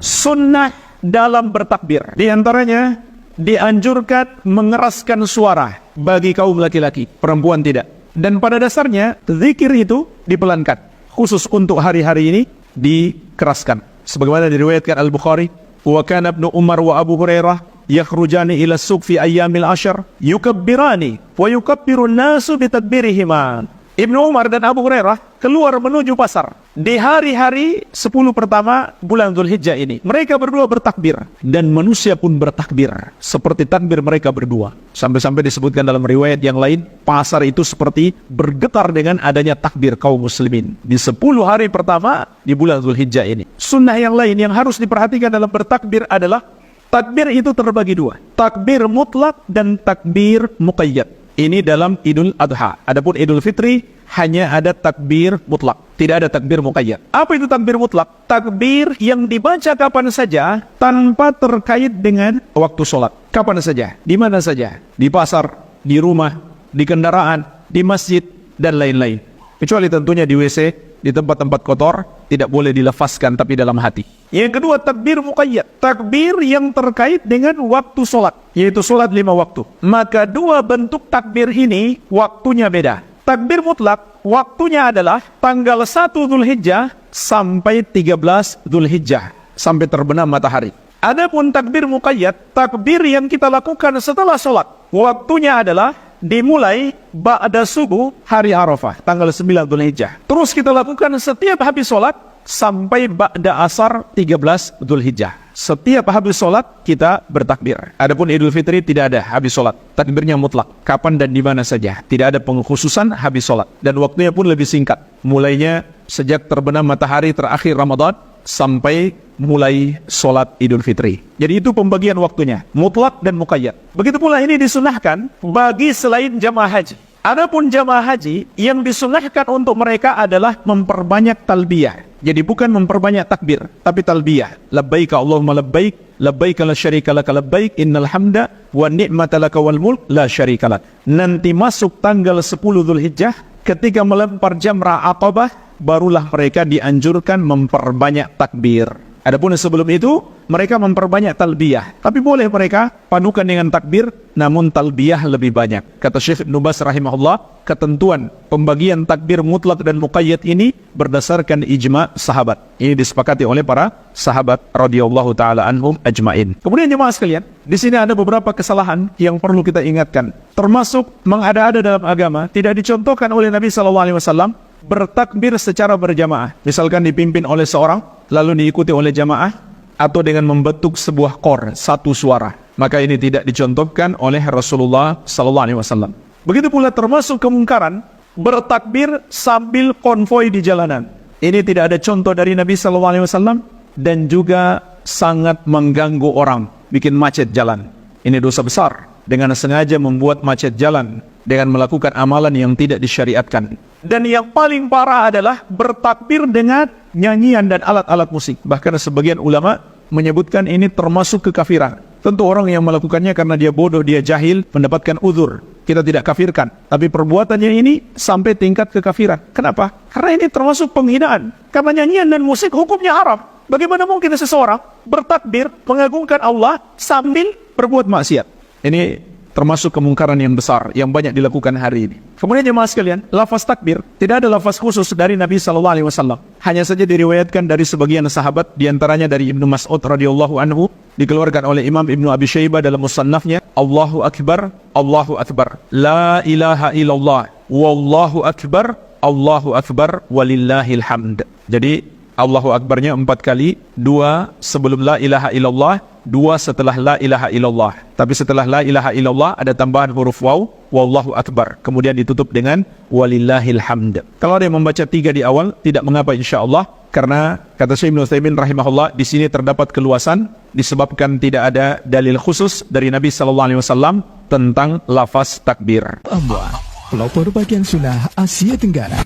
sunnah dalam bertakbir. Di antaranya dianjurkan mengeraskan suara bagi kaum laki-laki, perempuan tidak. Dan pada dasarnya zikir itu dipelankan. Khusus untuk hari-hari ini dikeraskan. Sebagaimana diriwayatkan Al-Bukhari, wa kana Ibnu Umar wa Abu Hurairah yakhrujani ila suq fi ayyamil ashar yukabbirani wa yukabbiru an-nasu bi takbirihima. Ibnu Umar dan Abu Hurairah keluar menuju pasar di hari-hari 10 pertama bulan Dzulhijjah ini. Mereka berdua bertakbir dan manusia pun bertakbir seperti takbir mereka berdua. Sampai-sampai disebutkan dalam riwayat yang lain, pasar itu seperti bergetar dengan adanya takbir kaum muslimin di 10 hari pertama di bulan Dzulhijjah ini. Sunnah yang lain yang harus diperhatikan dalam bertakbir adalah takbir itu terbagi dua, takbir mutlak dan takbir muqayyad. Ini dalam Idul Adha. Adapun Idul Fitri hanya ada takbir mutlak, tidak ada takbir muqayyad. Apa itu takbir mutlak? Takbir yang dibaca kapan saja tanpa terkait dengan waktu sholat. Kapan saja, di mana saja, di pasar, di rumah, di kendaraan, di masjid, dan lain-lain. Kecuali tentunya di WC, di tempat-tempat kotor, tidak boleh dilafazkan tapi dalam hati. Yang kedua, takbir muqayyad, takbir yang terkait dengan waktu sholat, yaitu sholat 5 waktu. Maka dua bentuk takbir ini waktunya beda. Takbir mutlak waktunya adalah tanggal 1 Dzulhijjah sampai 13 Dzulhijjah, sampai terbenam matahari. Adapun takbir muqayyad, takbir yang kita lakukan setelah sholat, waktunya adalah dimulai ba'da subuh hari Arafah, tanggal 9 Dzulhijjah. Terus kita lakukan setiap habis sholat sampai ba'da asar 13 Dzulhijjah. Setiap habis sholat kita bertakbir. Adapun Idul Fitri tidak ada habis sholat. Takbirnya mutlak, kapan dan di mana saja. Tidak ada pengkhususan habis sholat. Dan waktunya pun lebih singkat. Mulainya sejak terbenam matahari terakhir Ramadan sampai mulai sholat Idul Fitri. Jadi itu pembagian waktunya, mutlak dan muqayyad. Begitu pula ini disunahkan bagi selain jamaah haji. Adapun jamaah haji yang disunahkan untuk mereka adalah memperbanyak talbiyah. Jadi bukan memperbanyak takbir, tapi talbiyah. Labbaik Allahumma labbaik, labbaik la syarika laka labbaik, innal hamda wa ni'mata laka wal mulk la syarika lak. Nanti masuk tanggal 10 Dzulhijjah, ketika melempar jamrah Aqabah, barulah mereka dianjurkan memperbanyak takbir. Adapun sebelum itu, mereka memperbanyak talbiyah. Tapi boleh mereka padukan dengan takbir, namun talbiyah lebih banyak. Kata Syekh Ibnu Baz rahimahullah, ketentuan pembagian takbir mutlak dan muqayyad ini berdasarkan ijma' sahabat. Ini disepakati oleh para sahabat radhiyallahu taala anhum ajmain. Kemudian jemaah sekalian, di sini ada beberapa kesalahan yang perlu kita ingatkan. Termasuk mengada-ada dalam agama, tidak dicontohkan oleh Nabi SAW bertakbir secara berjamaah. Misalkan dipimpin oleh seorang, lalu diikuti oleh jamaah, atau dengan membentuk sebuah kor, satu suara. Maka ini tidak dicontohkan oleh Rasulullah SAW. Begitu pula termasuk kemungkaran bertakbir sambil konvoi di jalanan. Ini tidak ada contoh dari Nabi SAW dan juga sangat mengganggu orang, bikin macet jalan. Ini dosa besar dengan sengaja membuat macet jalan dengan melakukan amalan yang tidak disyariatkan. Dan yang paling parah adalah bertakbir dengan nyanyian dan alat-alat musik. Bahkan sebagian ulama menyebutkan ini termasuk kekafiran. Tentu orang yang melakukannya karena dia bodoh, dia jahil, mendapatkan uzur. Kita tidak kafirkan. Tapi perbuatannya ini sampai tingkat kekafiran. Kenapa? Karena ini termasuk penghinaan. Karena nyanyian dan musik hukumnya haram. Bagaimana mungkin seseorang bertakbir mengagungkan Allah sambil berbuat maksiat? Ini termasuk kemungkaran yang besar yang banyak dilakukan hari ini. Kemudian jemaah sekalian, lafaz takbir tidak ada lafaz khusus dari Nabi SAW. Hanya saja diriwayatkan dari sebagian sahabat, diantaranya dari Ibnu Mas'ud radhiyallahu anhu, dikeluarkan oleh Imam Ibnu Abi Syaibah dalam musannafnya, Allahu Akbar, Allahu Akbar, La ilaha illallah, Wallahu Akbar, Allahu Akbar, walillahil hamd. Jadi Allahu Akbarnya 4 kali, 2 sebelum la ilaha illallah, 2 setelah la ilaha illallah. Tapi setelah la ilaha illallah ada tambahan huruf waw, wallahu akbar. Kemudian ditutup dengan walillahil hamd. Kalau ada yang membaca 3 di awal, tidak mengapa insyaallah, karena kata Syekh Ibnu Utsaimin rahimahullah, di sini terdapat keluasan disebabkan tidak ada dalil khusus dari Nabi SAW tentang lafaz takbir. Allah, pelopor bagian sunnah Asia Tenggara.